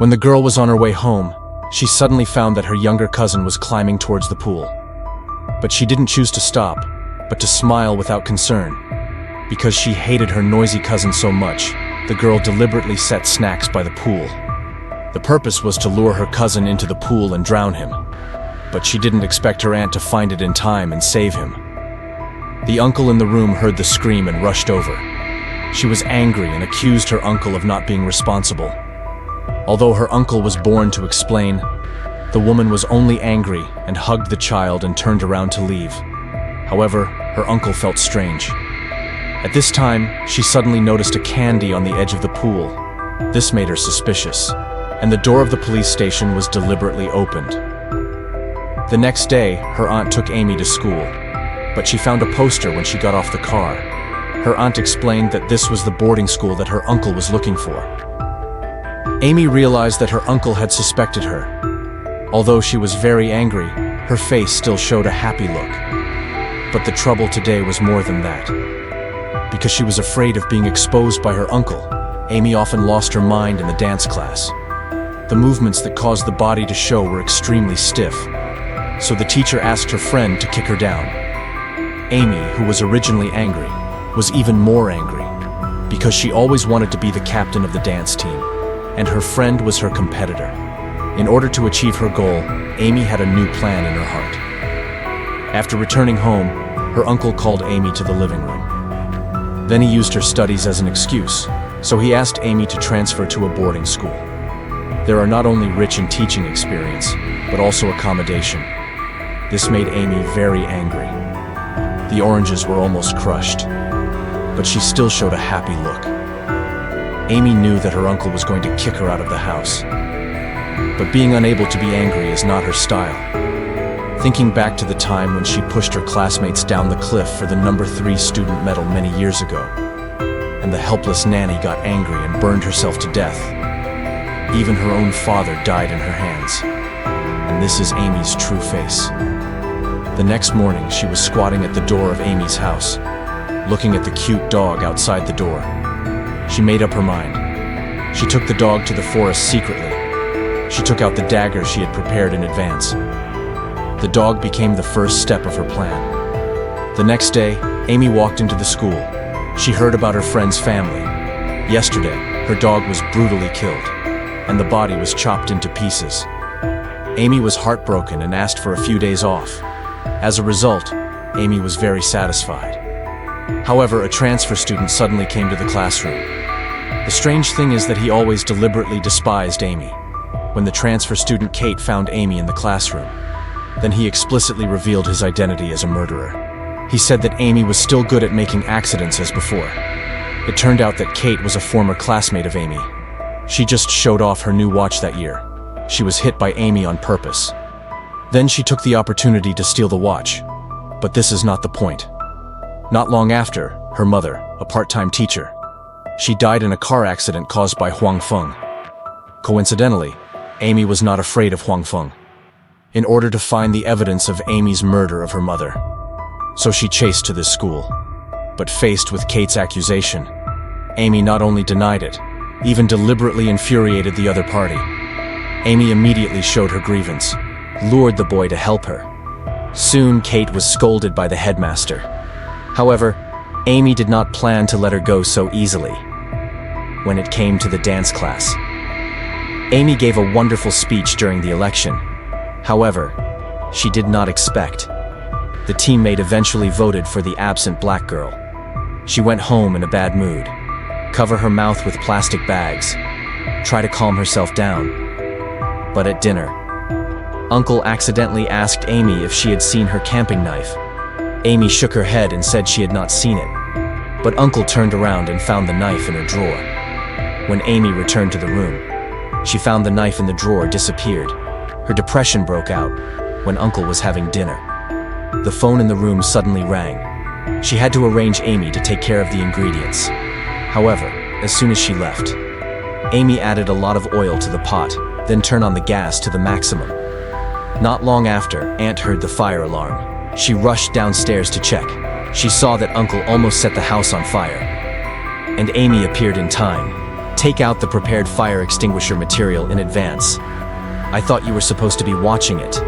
When the girl was on her way home, she suddenly found that her younger cousin was climbing towards the pool. But she didn't choose to stop, but to smile without concern. Because she hated her noisy cousin so much, the girl deliberately set snacks by the pool. The purpose was to lure her cousin into the pool and drown him. But she didn't expect her aunt to find it in time and save him. The uncle in the room heard the scream and rushed over. She was angry and accused her uncle of not being responsible. Although her uncle was born to explain, the woman was only angry and hugged the child and turned around to leave. However, her uncle felt strange. At this time, she suddenly noticed a candy on the edge of the pool. This made her suspicious, and the door of the police station was deliberately opened. The next day, her aunt took Amy to school, but she found a poster when she got off the car. Her aunt explained that this was the boarding school that her uncle was looking for. Amy realized that her uncle had suspected her. Although she was very angry, her face still showed a happy look. But the trouble today was more than that. Because she was afraid of being exposed by her uncle, Amy often lost her mind in the dance class. The movements that caused the body to show were extremely stiff, so the teacher asked her friend to kick her down. Amy, who was originally angry, was even more angry, because she always wanted to be the captain of the dance team, and her friend was her competitor. In order to achieve her goal, Amy had a new plan in her heart. After returning home, her uncle called Amy to the living room. Then he used her studies as an excuse, so he asked Amy to transfer to a boarding school. There are not only rich in teaching experience, but also accommodation. This made Amy very angry. The oranges were almost crushed, but she still showed a happy look. Amy knew that her uncle was going to kick her out of the house. But being unable to be angry is not her style. Thinking back to the time when she pushed her classmates down the cliff for the number 3 student medal many years ago, and the helpless nanny got angry and burned herself to death. Even her own father died in her hands. And this is Amy's true face. The next morning, she was squatting at the door of Amy's house, looking at the cute dog outside the door. She made up her mind. She took the dog to the forest secretly. She took out the dagger she had prepared in advance. The dog became the first step of her plan. The next day, Amy walked into the school. She heard about her friend's family. Yesterday, her dog was brutally killed, and the body was chopped into pieces. Amy was heartbroken and asked for a few days off. As a result, Amy was very satisfied. However, a transfer student suddenly came to the classroom. The strange thing is that he always deliberately despised Amy. When the transfer student Kate found Amy in the classroom, then he explicitly revealed his identity as a murderer. He said that Amy was still good at making accidents as before. It turned out that Kate was a former classmate of Amy. She just showed off her new watch that year. She was hit by Amy on purpose. Then she took the opportunity to steal the watch. But this is not the point. Not long after, her mother, a part-time teacher, she died in a car accident caused by Huang Feng. Coincidentally, Amy was not afraid of Huang Feng, in order to find the evidence of Amy's murder of her mother. So she chased to this school. But faced with Kate's accusation, Amy not only denied it, even deliberately infuriated the other party. Amy immediately showed her grievance, lured the boy to help her. Soon, Kate was scolded by the headmaster. However, Amy did not plan to let her go so easily. When it came to the dance class, Amy gave a wonderful speech during the election. However, she did not expect. The teammate eventually voted for the absent black girl. She went home in a bad mood, cover her mouth with plastic bags, try to calm herself down. But at dinner, Uncle accidentally asked Amy if she had seen her camping knife. Amy shook her head and said she had not seen it. But Uncle turned around and found the knife in her drawer. When Amy returned to the room, she found the knife in the drawer disappeared. Her depression broke out when Uncle was having dinner. The phone in the room suddenly rang. She had to arrange Amy to take care of the ingredients. However, as soon as she left, Amy added a lot of oil to the pot, then turned on the gas to the maximum. Not long after, Aunt heard the fire alarm. She rushed downstairs to check. She saw that Uncle almost set the house on fire. And Amy appeared in time. Take out the prepared fire extinguisher material in advance. I thought you were supposed to be watching it.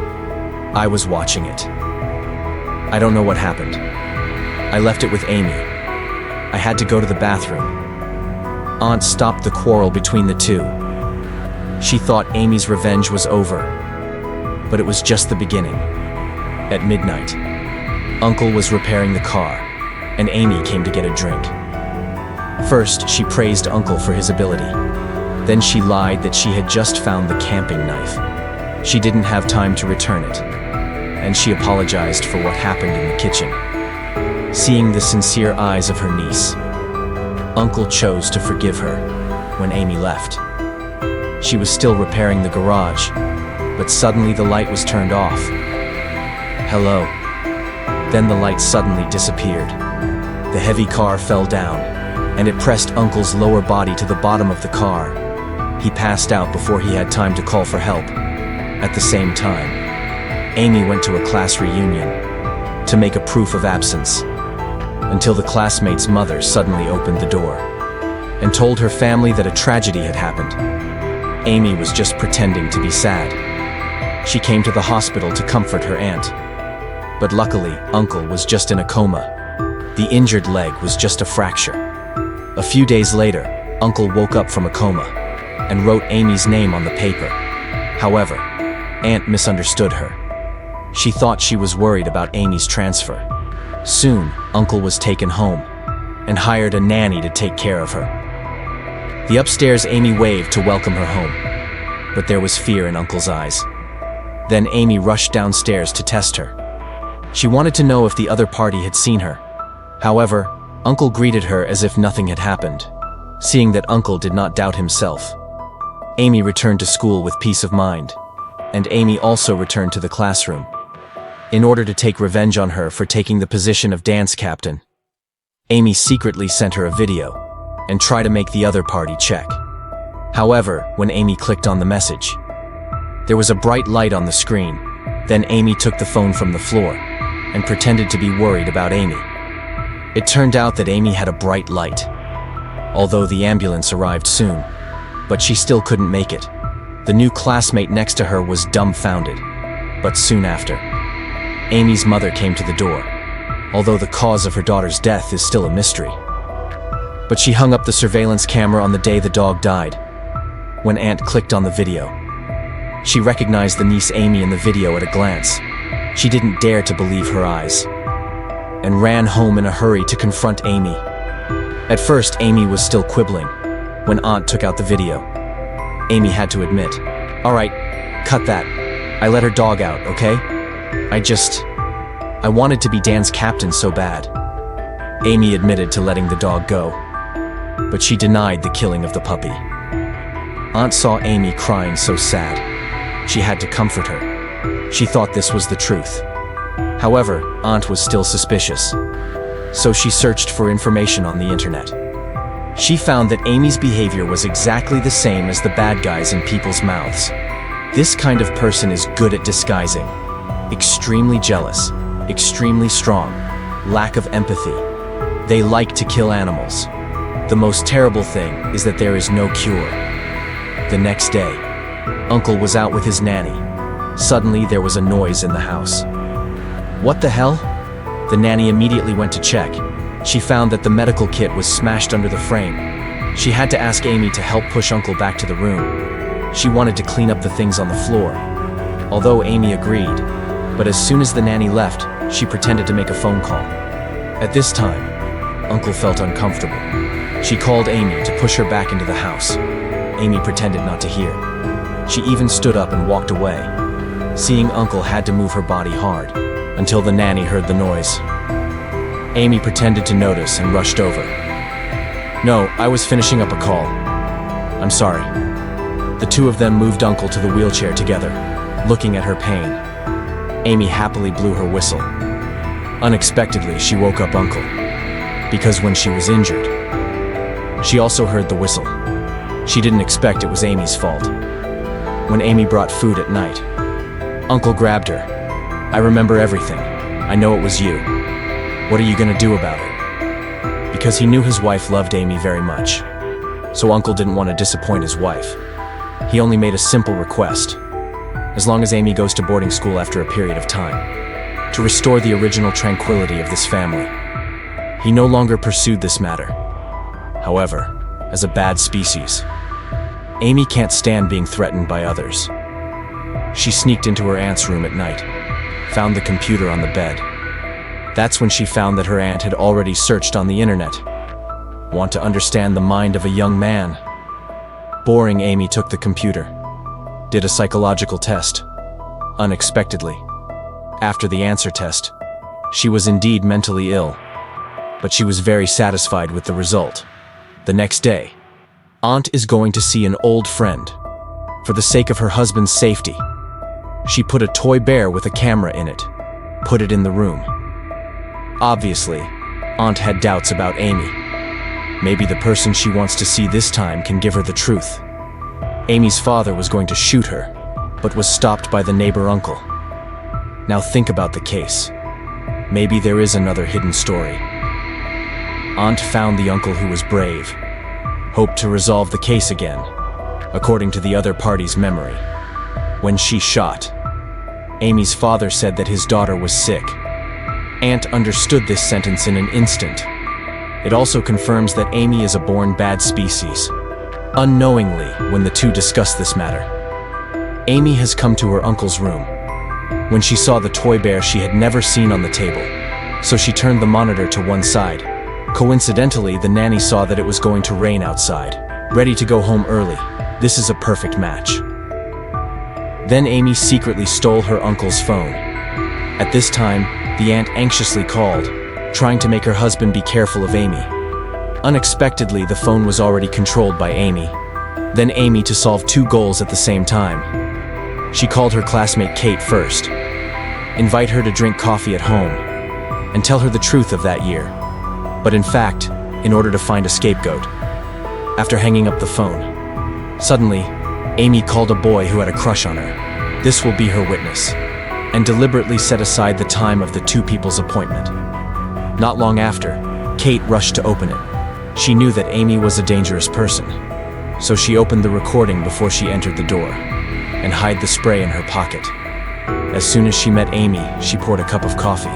I was watching it. I don't know what happened. I left it with Amy. I had to go to the bathroom. Aunt stopped the quarrel between the two. She thought Amy's revenge was over, but it was just the beginning. At midnight, Uncle was repairing the car, and Amy came to get a drink. First, she praised Uncle for his ability. Then she lied that she had just found the camping knife. She didn't have time to return it, and she apologized for what happened in the kitchen. Seeing the sincere eyes of her niece, Uncle chose to forgive her when Amy left. She was still repairing the garage, but suddenly the light was turned off. Hello. Then the light suddenly disappeared. The heavy car fell down, and it pressed Uncle's lower body to the bottom of the car. He passed out before he had time to call for help. At the same time, Amy went to a class reunion to make a proof of absence, until the classmate's mother suddenly opened the door and told her family that a tragedy had happened. Amy was just pretending to be sad. She came to the hospital to comfort her aunt. But luckily, Uncle was just in a coma. The injured leg was just a fracture. A few days later, Uncle woke up from a coma and wrote Amy's name on the paper. However, Aunt misunderstood her. She thought she was worried about Amy's transfer. Soon, Uncle was taken home and hired a nanny to take care of her. The upstairs Amy waved to welcome her home, but there was fear in Uncle's eyes. Then Amy rushed downstairs to test her. She wanted to know if the other party had seen her. However, Uncle greeted her as if nothing had happened. Seeing that Uncle did not doubt himself, Amy returned to school with peace of mind, and Amy also returned to the classroom. In order to take revenge on her for taking the position of dance captain, Amy secretly sent her a video and tried to make the other party check. However, when Amy clicked on the message, there was a bright light on the screen. Then Amy took the phone from the floor and pretended to be worried about Amy. It turned out that Amy had a bright light, although the ambulance arrived soon, but she still couldn't make it. The new classmate next to her was dumbfounded, but soon after, Amy's mother came to the door, although the cause of her daughter's death is still a mystery. But she hung up the surveillance camera on the day the dog died. When Aunt clicked on the video, she recognized the niece Amy in the video at a glance. She didn't dare to believe her eyes, and ran home in a hurry to confront Amy. At first, Amy was still quibbling. When Aunt took out the video, Amy had to admit, "All right, cut that. I let her dog out, okay? I wanted to be dance captain so bad." Amy admitted to letting the dog go, but she denied the killing of the puppy. Aunt saw Amy crying so sad. She had to comfort her. She thought this was the truth. However, Aunt was still suspicious, so she searched for information on the internet. She found that Amy's behavior was exactly the same as the bad guys in people's mouths. This kind of person is good at disguising. Extremely jealous, extremely strong, lack of empathy. They like to kill animals. The most terrible thing is that there is no cure. The next day, Uncle was out with his nanny. Suddenly, there was a noise in the house. What the hell? The nanny immediately went to check. She found that the medical kit was smashed under the frame. She had to ask Amy to help push Uncle back to the room. She wanted to clean up the things on the floor, although Amy agreed. But as soon as the nanny left, she pretended to make a phone call. At this time, Uncle felt uncomfortable. She called Amy to push her back into the house. Amy pretended not to hear. She even stood up and walked away. Seeing Uncle had to move her body hard, until the nanny heard the noise. Amy pretended to notice and rushed over. "No, I was finishing up a call. I'm sorry." The two of them moved Uncle to the wheelchair together, looking at her pain. Amy happily blew her whistle. Unexpectedly, she woke up Uncle, because when she was injured, she also heard the whistle. She didn't expect it was Amy's fault. When Amy brought food at night, Uncle grabbed her. "I remember everything. I know it was you. What are you gonna do about it?" Because he knew his wife loved Amy very much. so Uncle didn't want to disappoint his wife. He only made a simple request, as long as Amy goes to boarding school after a period of time, to restore the original tranquility of this family. He no longer pursued this matter. However, as a bad species, Amy can't stand being threatened by others. She sneaked into her aunt's room at night, found the computer on the bed. That's when she found that her aunt had already searched on the internet. Want to understand the mind of a young man? Boring Amy took the computer, did a psychological test. Unexpectedly, after the answer test, she was indeed mentally ill, but she was very satisfied with the result. The next day, Aunt is going to see an old friend. For the sake of her husband's safety, she put a toy bear with a camera in it, put it in the room. Obviously, Aunt had doubts about Amy. Maybe the person she wants to see this time can give her the truth. Amy's father was going to shoot her, but was stopped by the neighbor uncle. Now think about the case. Maybe there is another hidden story. Aunt found the uncle who was brave, hoped to resolve the case again, according to the other party's memory. When she shot, Amy's father said that his daughter was sick. Aunt understood this sentence in an instant. It also confirms that Amy is a born bad species. Unknowingly, when the two discuss this matter, Amy has come to her uncle's room. When she saw the toy bear she had never seen on the table, so she turned the monitor to one side. Coincidentally, the nanny saw that it was going to rain outside, ready to go home early. This is a perfect match. Then Amy secretly stole her uncle's phone. At this time, the aunt anxiously called, trying to make her husband be careful of Amy. Unexpectedly, the phone was already controlled by Amy. Then Amy to solve two goals at the same time. She called her classmate Kate first, invite her to drink coffee at home, and tell her the truth of that year. But in fact, in order to find a scapegoat. After hanging up the phone, suddenly, Amy called a boy who had a crush on her. This will be her witness, and deliberately set aside the time of the two people's appointment. Not long after, Kate rushed to open it. She knew that Amy was a dangerous person, so she opened the recording before she entered the door, and hid the spray in her pocket. As soon as she met Amy, she poured a cup of coffee.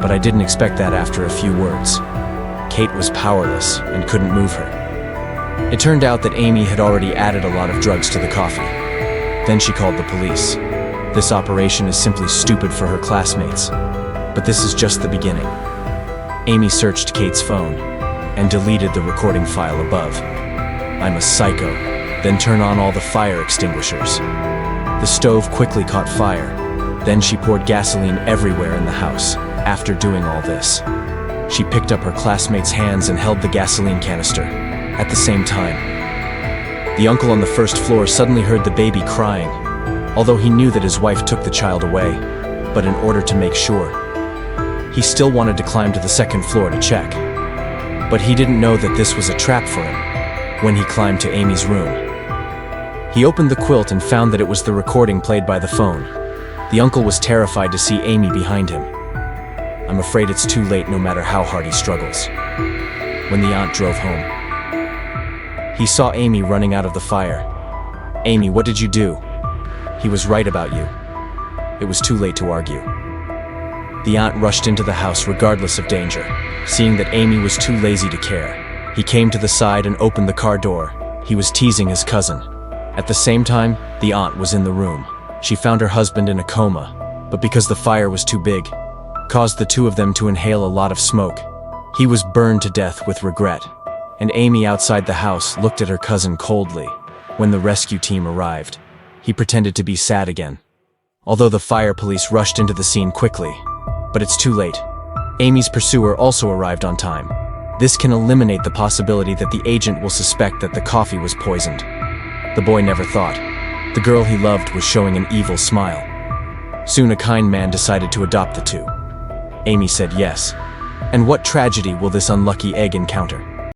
But I didn't expect that after a few words. Kate was powerless and couldn't move her. It turned out that Amy had already added a lot of drugs to the coffee. Then she called the police. This operation is simply stupid for her classmates, but this is just the beginning. Amy searched Kate's phone and deleted the recording file above. I'm a psycho. Then turn on all the fire extinguishers. The stove quickly caught fire. Then she poured gasoline everywhere in the house. After doing all this, she picked up her classmate's hands and held the gasoline canister. At the same time, the uncle on the first floor suddenly heard the baby crying, although he knew that his wife took the child away. But in order to make sure, he still wanted to climb to the second floor to check. But he didn't know that this was a trap for him. When he climbed to Amy's room, he opened the quilt and found that it was the recording played by the phone. The uncle was terrified to see Amy behind him. I'm afraid it's too late no matter how hard he struggles. When the aunt drove home, he saw Amy running out of the fire. Amy, what did you do? He was right about you. It was too late to argue. The aunt rushed into the house regardless of danger. Seeing that Amy was too lazy to care, he came to the side and opened the car door. He was teasing his cousin. At the same time, the aunt was in the room. She found her husband in a coma, but because the fire was too big, caused the two of them to inhale a lot of smoke. He was burned to death with regret, and Amy outside the house looked at her cousin coldly. When the rescue team arrived, he pretended to be sad again, although the fire police rushed into the scene quickly. But it's too late. Amy's pursuer also arrived on time. This can eliminate the possibility that the agent will suspect that the coffee was poisoned. The boy never thought. The girl he loved was showing an evil smile. Soon a kind man decided to adopt the two. Amy said yes. And what tragedy will this unlucky egg encounter?